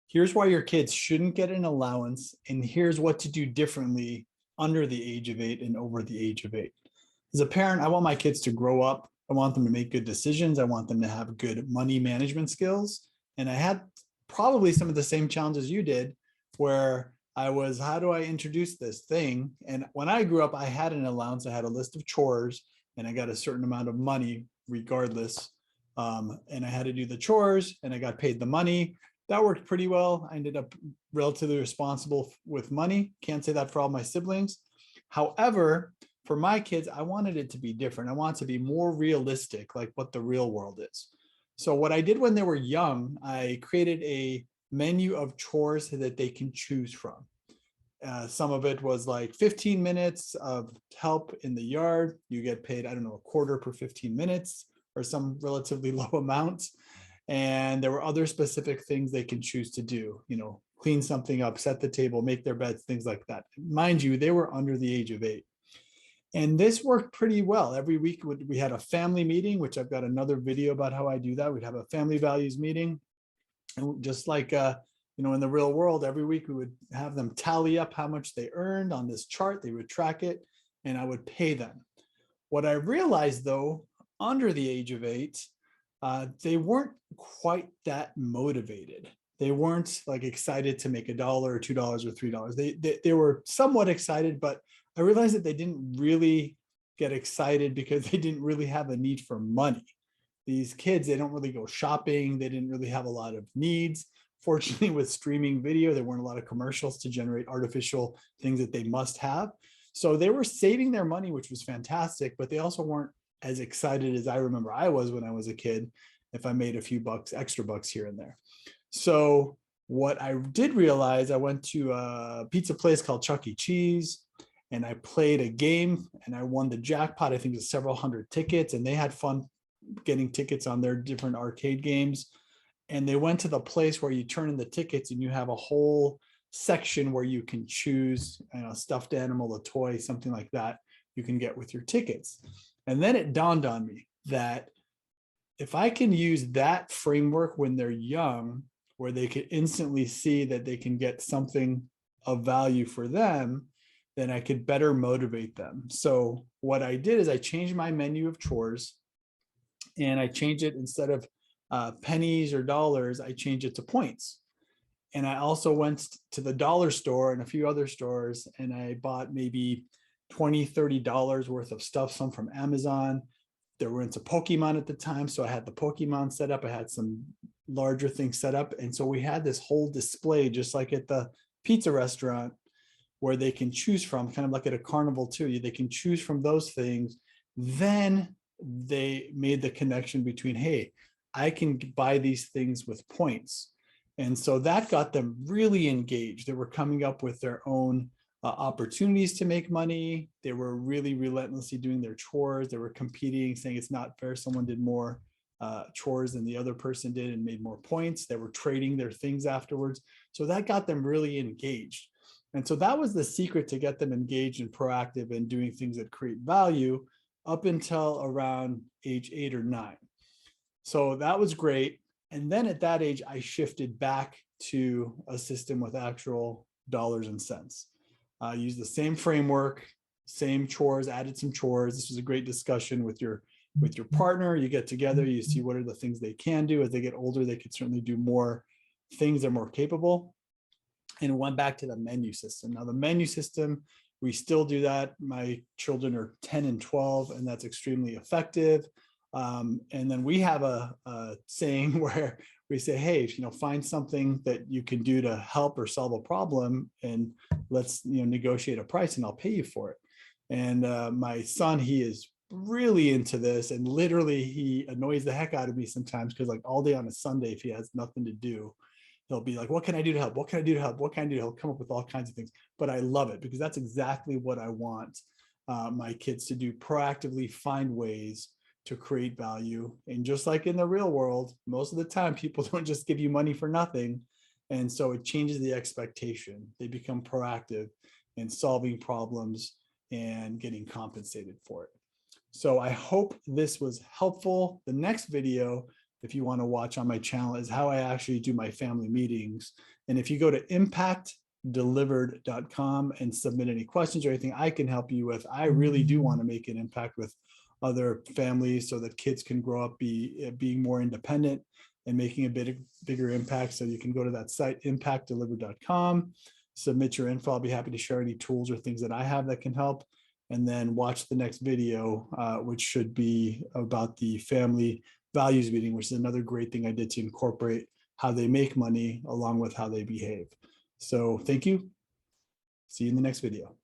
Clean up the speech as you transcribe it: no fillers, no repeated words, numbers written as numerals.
Here's why your kids shouldn't get an allowance, and here's what to do differently under the age of 8 and over the age of 8. As a parent, I want my kids to grow up. I want them to make good decisions. I want them to have good money management skills. And I had probably some of the same challenges you did, where I was, how do I introduce this thing? And when I grew up, I had an allowance. I had a list of chores, and I got a certain amount of money regardless. And I had to do the chores, and I got paid the money. That worked pretty well. I ended up relatively responsible with money. Can't say that for all my siblings. However, for my kids, I wanted it to be different. I want it to be more realistic, like what the real world is. So what I did when they were young, I created a menu of chores that they can choose from. Some of it was like 15 minutes of help in the yard. You get paid, I don't know, a quarter per 15 minutes or some relatively low amount. And there were other specific things they can choose to do, clean something up, set the table, make their beds, things like that. Mind you, they were under the age of 8. And this worked pretty well. Every week we had a family meeting, which I've got another video about how I do that. We'd have a family values meeting. And just like, in the real world, every week we would have them tally up how much they earned on this chart. They would track it, and I would pay them. What I realized, though, under the age of 8, they weren't quite that motivated. They weren't like excited to make $1 or $2 or $3. They were somewhat excited, but I realized that they didn't really get excited because they didn't really have a need for money. These kids, they don't really go shopping. They didn't really have a lot of needs. Fortunately, with streaming video, there weren't a lot of commercials to generate artificial things that they must have. So they were saving their money, which was fantastic, but they also weren't as excited as I remember I was when I was a kid, if I made a few bucks, extra bucks here and there. So what I did realize, I went to a pizza place called Chuck E. Cheese, and I played a game, and I won the jackpot. I think it was several hundred tickets, and they had fun getting tickets on their different arcade games. And they went to the place where you turn in the tickets, and you have a whole section where you can choose a stuffed animal, a toy, something like that you can get with your tickets. And then it dawned on me that if I can use that framework when they're young, where they could instantly see that they can get something of value for them, then I could better motivate them. So what I did is I changed my menu of chores, and I changed it, instead of pennies or dollars, I changed it to points. And I also went to the dollar store and a few other stores, and I bought maybe $20, $30 worth of stuff, some from Amazon. They were into Pokemon at the time, so I had the Pokemon set up. I had some larger things set up. And so we had this whole display, just like at the pizza restaurant, where they can choose from, kind of like at a carnival too. They can choose from those things. Then they made the connection between, hey, I can buy these things with points. And so that got them really engaged. They were coming up with their own opportunities to make money. They were really relentlessly doing their chores. They were competing, saying it's not fair. Someone did more chores than the other person did and made more points. They were trading their things afterwards. So that got them really engaged. And so that was the secret to get them engaged and proactive and doing things that create value up until around age 8 or 9. So that was great. And then at that age, I shifted back to a system with actual dollars and cents. Used the same framework, same chores, added some chores. This was a great discussion with your partner. You get together, you see what are the things they can do. As they get older, they could certainly do more things. They're more capable. And went back to the menu system. Now the menu system, we still do that. My children are 10 and 12, and that's extremely effective. And then we have a saying where we say, hey, find something that you can do to help or solve a problem, and let's negotiate a price, and I'll pay you for it. And my son, he is really into this, and literally he annoys the heck out of me sometimes, because like all day on a Sunday, if he has nothing to do, he'll be like, what can I do to help? What can I do to help? What can I do? He'll come up with all kinds of things. But I love it, because that's exactly what I want my kids to do, proactively find ways to create value. And just like in the real world, most of the time, people don't just give you money for nothing. And so it changes the expectation. They become proactive in solving problems and getting compensated for it. So I hope this was helpful. The next video, if you want to watch on my channel, is how I actually do my family meetings And if you go to impactdelivered.com and submit any questions or anything I can help you with, I really do want to make an impact with other families so that kids can grow up being more independent and making a bigger impact. So you can go to that site, impactdelivered.com, submit your info. I'll be happy to share any tools or things that I have that can help. And then watch the next video, which should be about the family values meeting, which is another great thing I did to incorporate how they make money along with how they behave. So thank you. See you in the next video.